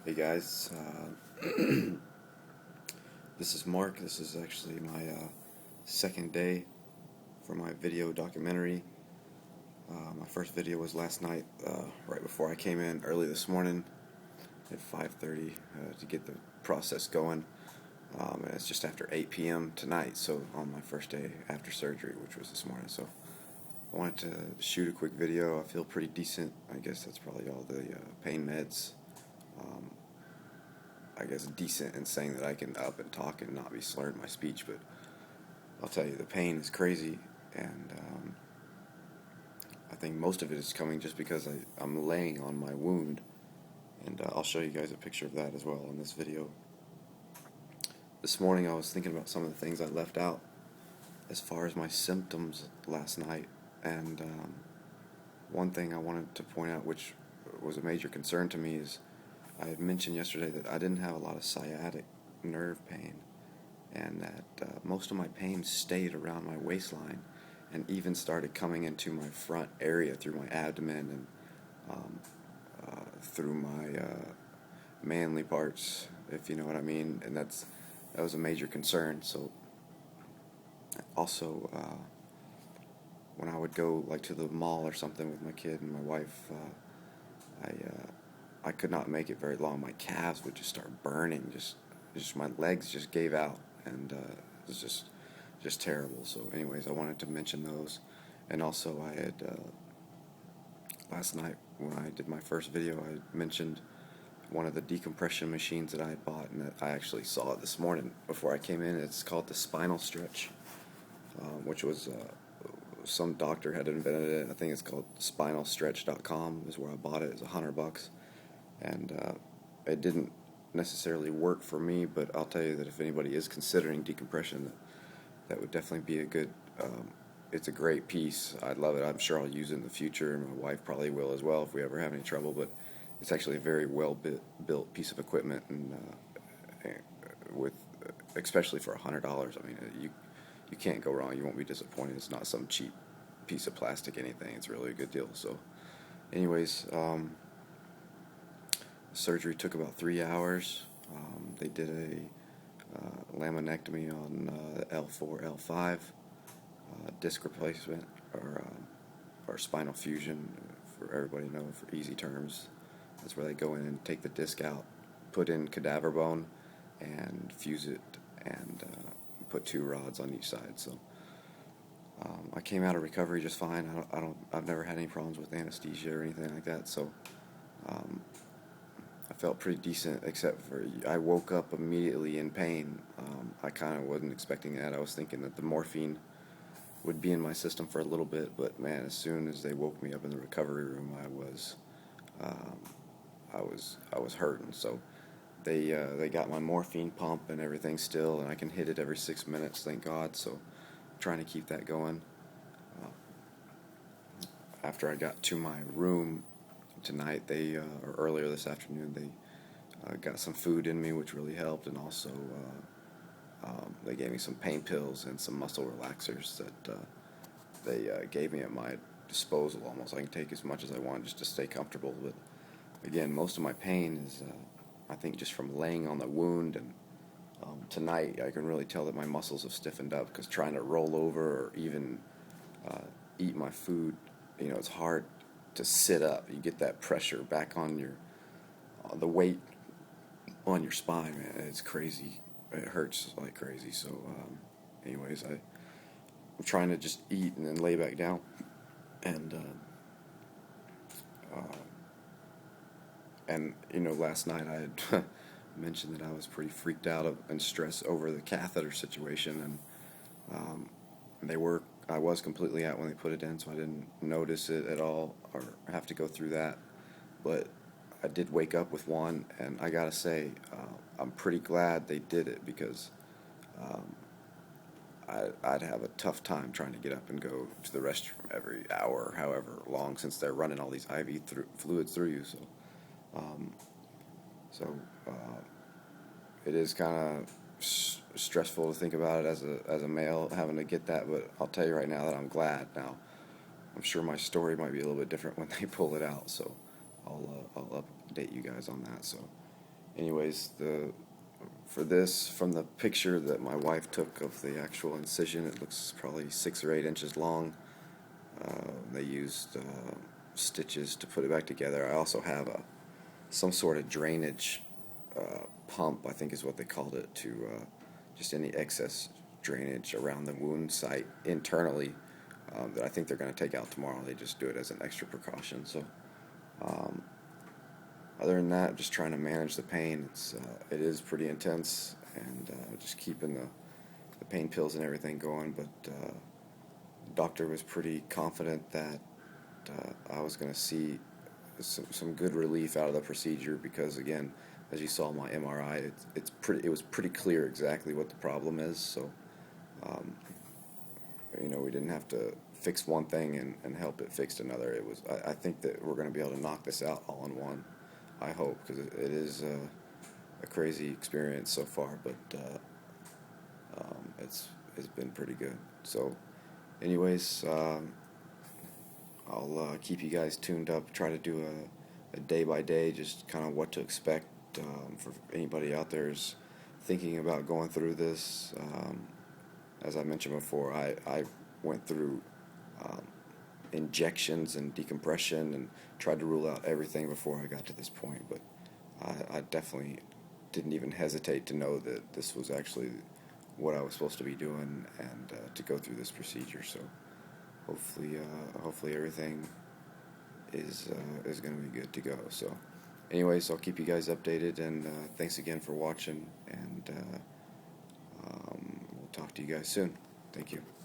Hey guys, this is Mark. This is actually my second day for my video documentary. My first video was last night, right before I came in early this morning at 5:30 to get the process going. And it's just after 8 p.m. tonight, so on my first day after surgery, which was this morning. So I wanted to shoot a quick video. I feel pretty decent. I guess that's probably all the pain meds. I guess decent in saying that I can up and talk and not be slurring my speech, but I'll tell you, the pain is crazy, and I think most of it is coming just because I'm laying on my wound, and I'll show you guys a picture of that as well in this video. This morning I was thinking about some of the things I left out as far as my symptoms last night, and one thing I wanted to point out, which was a major concern to me, is I had mentioned yesterday that I didn't have a lot of sciatic nerve pain, and that most of my pain stayed around my waistline and even started coming into my front area through my abdomen and through my manly parts, if you know what I mean. And that was a major concern. So also when I would go like to the mall or something with my kid and my wife, I could not make it very long. My calves would just start burning. Just my legs just gave out, and it was just terrible. So, anyways, I wanted to mention those, and also I had last night when I did my first video, I mentioned one of the decompression machines that I had bought, and that I actually saw it this morning before I came in. It's called the Spinal Stretch, which was some doctor had invented it. I think it's called spinalstretch.com is where I bought it. It's $100. And it didn't necessarily work for me, but I'll tell you that if anybody is considering decompression, that would definitely be a good, it's a great piece. I love it. I'm sure I'll use it in the future, and my wife probably will as well if we ever have any trouble, but it's actually a very well built piece of equipment, and with especially for $100, I mean, you can't go wrong. You won't be disappointed. It's not some cheap piece of plastic anything. It's really a good deal. So anyways, surgery took about 3 hours. They did a laminectomy on L4, L5, disc replacement, or spinal fusion, for everybody to know, for easy terms. That's where they go in and take the disc out, put in cadaver bone, and fuse it, and put 2 rods on each side. So I came out of recovery just fine. I've never had any problems with anesthesia or anything like that. So I felt pretty decent, except for I woke up immediately in pain. I kind of wasn't expecting that. I was thinking that the morphine would be in my system for a little bit, but man, as soon as they woke me up in the recovery room, I was hurting. So they got my morphine pump and everything still, and I can hit it every 6 minutes, thank God. So I'm trying to keep that going. After I got to my room tonight, or earlier this afternoon, they got some food in me, which really helped, and also they gave me some pain pills and some muscle relaxers that they gave me at my disposal almost. I can take as much as I want just to stay comfortable, but again, most of my pain is I think just from laying on the wound, and tonight I can really tell that my muscles have stiffened up, because trying to roll over or even eat my food, it's hard to sit up. You get that pressure back on the weight on your spine, man. It's crazy. It hurts like crazy. So anyways, I'm trying to just eat and then lay back down, and last night I had mentioned that I was pretty freaked out and stressed over the catheter situation, and I was completely out when they put it in, so I didn't notice it at all or have to go through that. But I did wake up with one, and I gotta say, I'm pretty glad they did it, because I'd have a tough time trying to get up and go to the restroom every hour, however long, since they're running all these IV fluids through you. So it is kind of stressful to think about it as a male having to get that, but I'll tell you right now that I'm glad. Now, I'm sure my story might be a little bit different when they pull it out, so I'll update you guys on that. So anyways, for this, from the picture that my wife took of the actual incision, it looks probably 6 or 8 inches long. They used stitches to put it back together. I also have some sort of drainage pump, I think is what they called it, to just any excess drainage around the wound site internally, that I think they're going to take out tomorrow. They just do it as an extra precaution. So um, other than that, just trying to manage the pain. It is pretty intense, and just keeping the pain pills and everything going. But the doctor was pretty confident that I was going to see some good relief out of the procedure, because again, as you saw my MRI, it was pretty clear exactly what the problem is. So um, we didn't have to fix one thing and help it fix another. I think that we're going to be able to knock this out all in one. I hope, because it is a crazy experience so far, but it's been pretty good. So, anyways, I'll keep you guys tuned up. Try to do a day by day, just kind of what to expect, for anybody out there is thinking about going through this. As I mentioned before, I went through um, injections and decompression and tried to rule out everything before I got to this point, but I definitely didn't even hesitate to know that this was actually what I was supposed to be doing, and to go through this procedure. So hopefully everything is going to be good to go. So anyways, I'll keep you guys updated, and thanks again for watching, and we'll talk to you guys soon. Thank you.